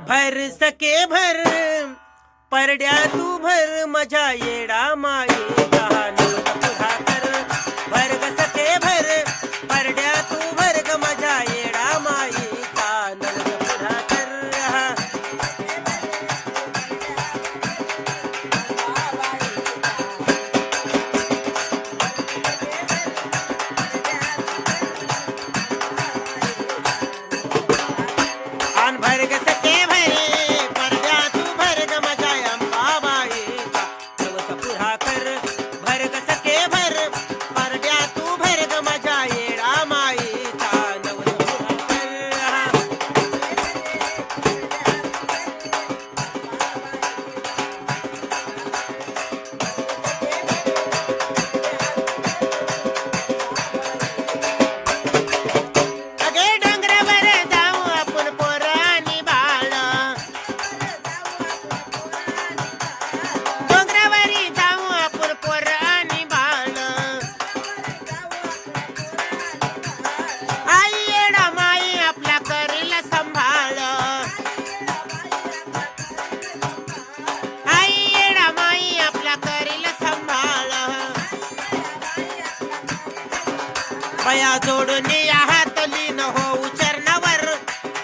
भर सके भर परड्या तू भर माझ्या येडा माये नवस पुरा कर भर ग सके भर परड्या तू भर ग माझ्या येडा माये नवस पुरा कर आन भर ग सके बया जोडून या हातली न हो उचरणावर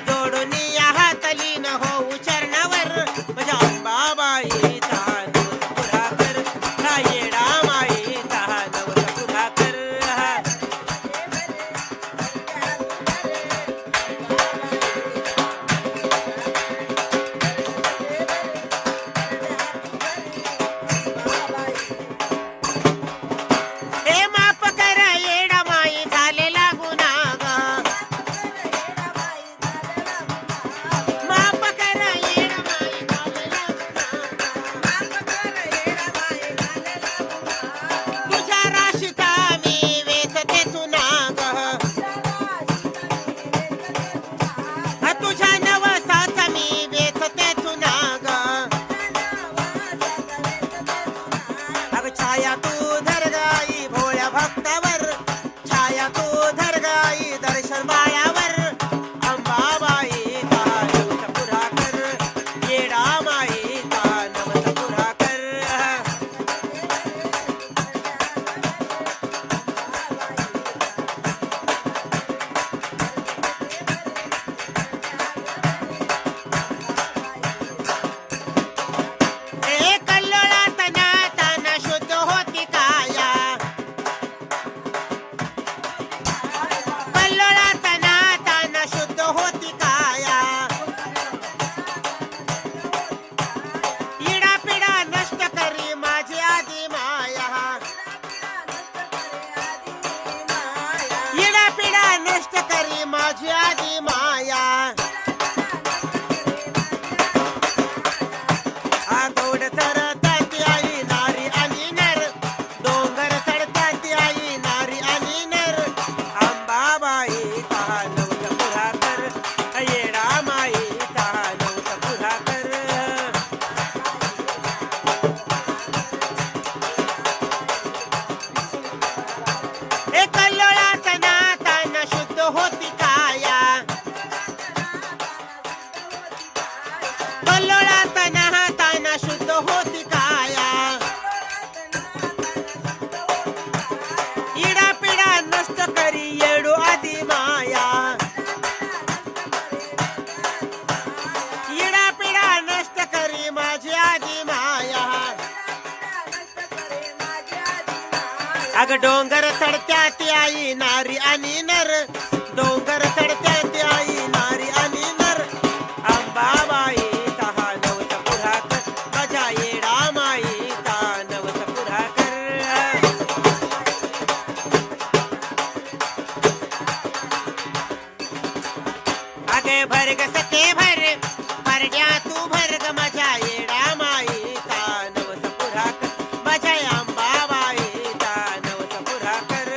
जोडून या हातली न हो उचरणावर माझ्या अंबाबाईचा नवस पुरा कर हा येडा माईचा नवस पुरा कर हे माफ कर येडा माई झालेला गुन्हा ग माफ कर येडा माई झालेला गुन्हा तुझ्या राशीचा मी वेचते चुना ग तुझ्या नवसाचा मी वेचते चुना ग अग छाया तू धर गाई भोळ्या भक्तावर छाया तू धर गाई दर्शन मायावर अंबाबाईचा नवस पुरा कर येडा माईचा नवस पुरा कर ए कल्लोळात नाताना शुद्ध होती काया कल्लोळात नाताना शुद्ध होती काया इडा पिडा नष्ट करी माझी आधी माया इडा पिडा नष्ट करी माझी आधी माया आठवड चढताती आई नारी आणि नर डोंगर चढताती आई नारी आणि नर अंबाबाईचा नवस पुरा कर येडा माईचा नवस पुरा कर ए कल्लोळात नाताना शुद्ध होती काया अग डोंगर चढत्यात आई नारी आणि नर, डोंगर चढत्यात आई नारी आणि नर, अंबाबाईचा हा नवस पुरा कर, माझ्या येडा माईचा नवस पुरा कर. अगे भर ग सखे भर, भरड्या तू भर ग माझ्या येडा माईचा नवस पुरा कर, माझ्या अंबाबाईचा नवस पुरा कर.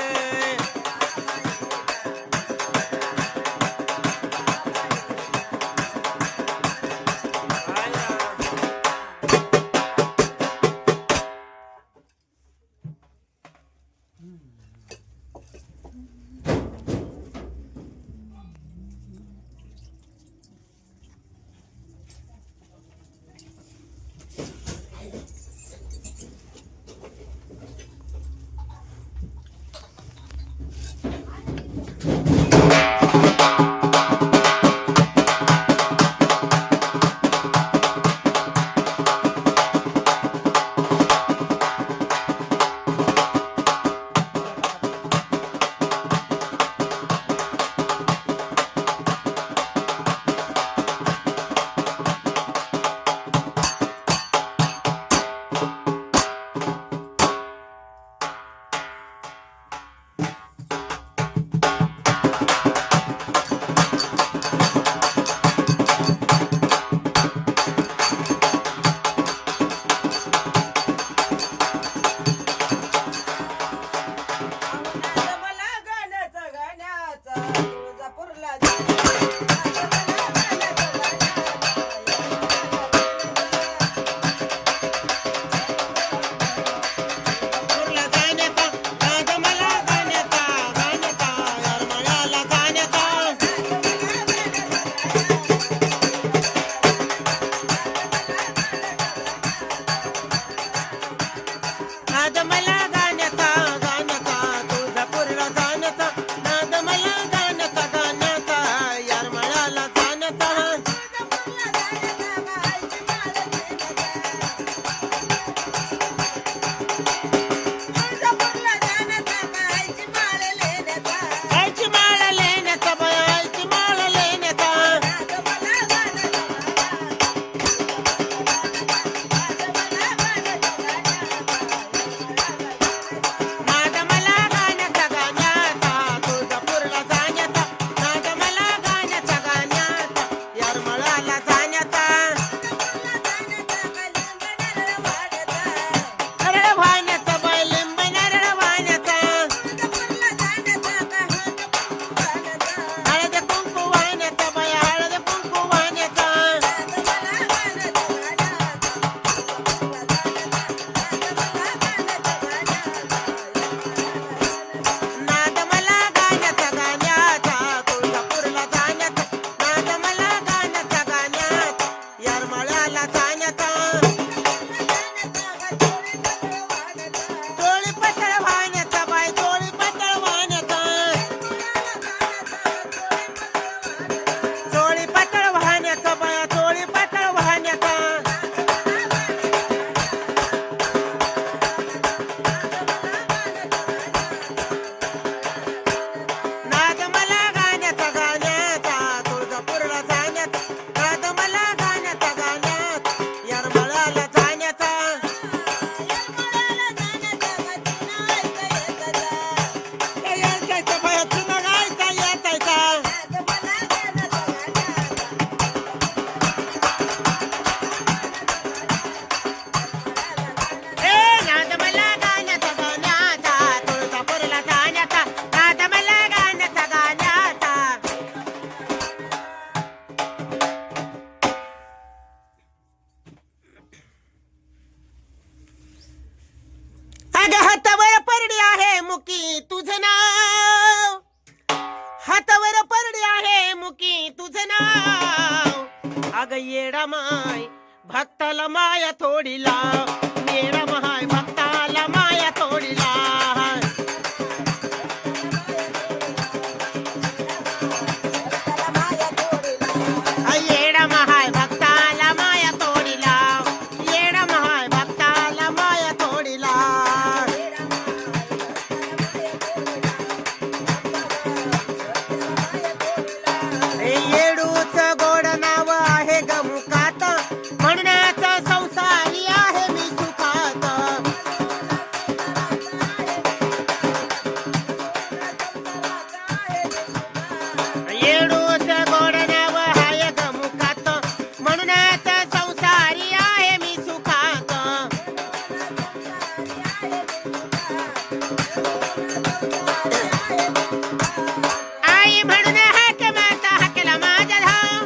आई म्हणून हाक मारता हाकेला माझ्या धाव,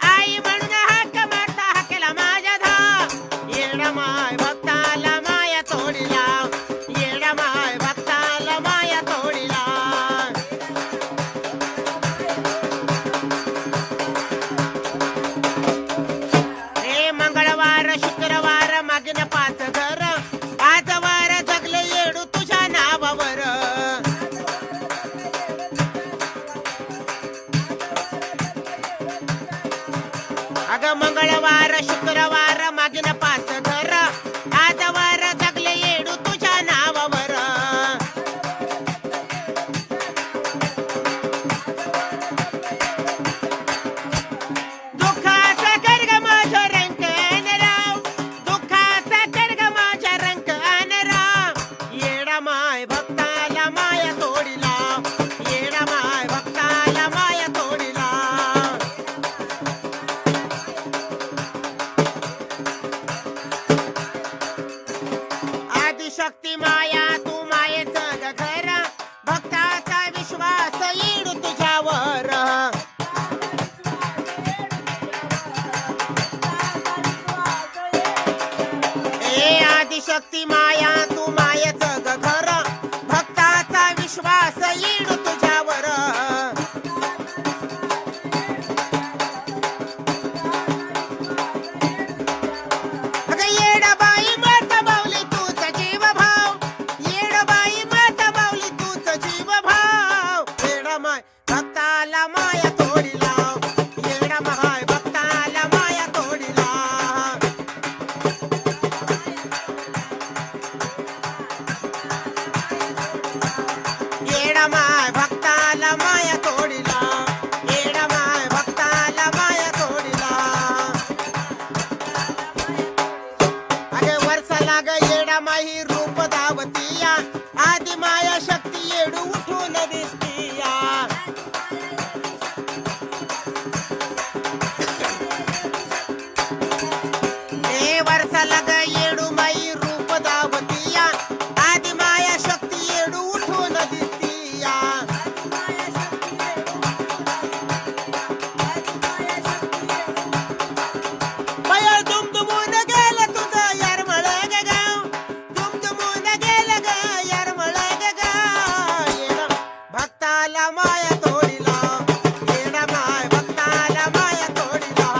आई म्हणून हाक मारता हाकेला माझ्या धाव. येडा माय भक्ताला माया तोडीला, येडा माय भक्ताला माया तोडीला. हे मंगळवार शुक्रवार मागीन 5 घर, आज वार जगले येडू तुझ्या नावावर. अगं मंगळवार शुक्रवार मागीन 5 घर, आज वार जगले येडू तुझ्या नावावर. दुःखाचा कर्ग माझ्या रंग राव, दुःखाचा कर्ग माझ्या रंग राव. येडा माय भक्ताला माया तोडीला, येडा माय भक्ताला माया तोडीला. आदिशक्ती माया तू मायेचं ग घर, भक्ताचा विश्वास येडू तुझ्यावर. ए आदिशक्ती माया तू मायेचं ग घर, भक्ताचा विश्वास येडू तुझ्यावर. अगं येडाबाई माता बावली तूच जीव भाव, येडाबाई माता बावली तूच जीव भाव. येडा माय भक्ताला माया तोडीला, येडा माय भक्ताला माया तोडीला. येडा माय भक्ताला माया तोडीला, येडा माय भक्ताला माया तोडीला. अगे वर्षाला ग येडा माही रूप धावतीया, आदि माया शक्ती येडू उठून दिसतीया. ए वर्षाला ग येडू माई रूप धावतीया, आदि माया शक्ती येडू उठून दिसतीया. बया दुमदुमून गेलं तुझं यारमळ ग गाव, दुमदुमून गेलं ग यारमळ ग गाव. येडा भक्ताला माया तोडीला, येडा माय भक्ताला माया तोडीला.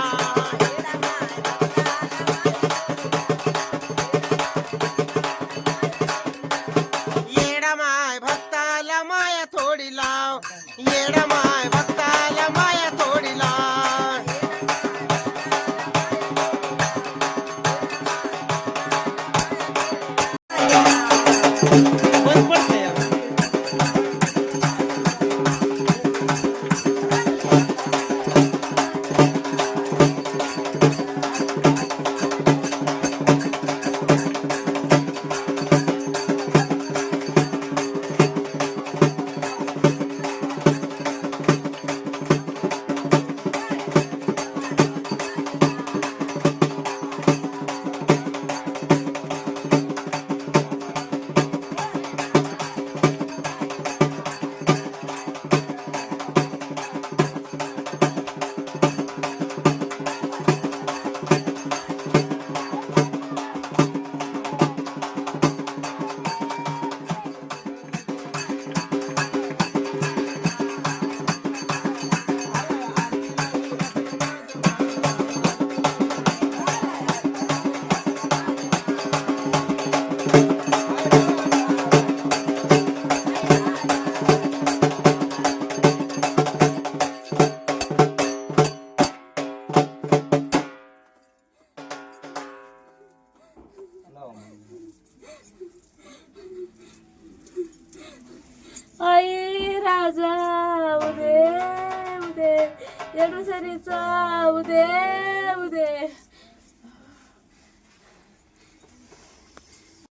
येडा माय भक्ताला माया तोडीला, येडा माय भक्ताला माया तोडीला. बंद पडतंय यार. आई राजा उदे उदे येडूसरीचा उदे उदे